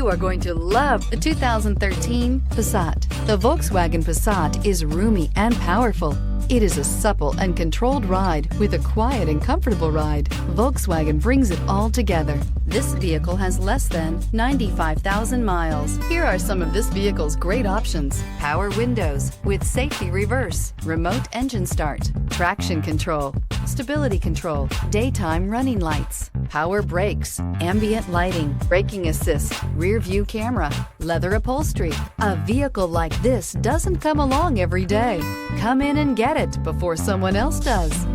You are going to love the 2013 Passat. The Volkswagen Passat is roomy and powerful. It is a supple and controlled ride with a quiet and comfortable ride. Volkswagen brings it all together. This vehicle has less than 95,000 miles. Here are some of this vehicle's great options: power windows with safety reverse, remote engine start, traction control, stability control, daytime running lights, power brakes, ambient lighting, braking assist, rear view camera, leather upholstery. A vehicle like this doesn't come along every day. Come in and get it before someone else does.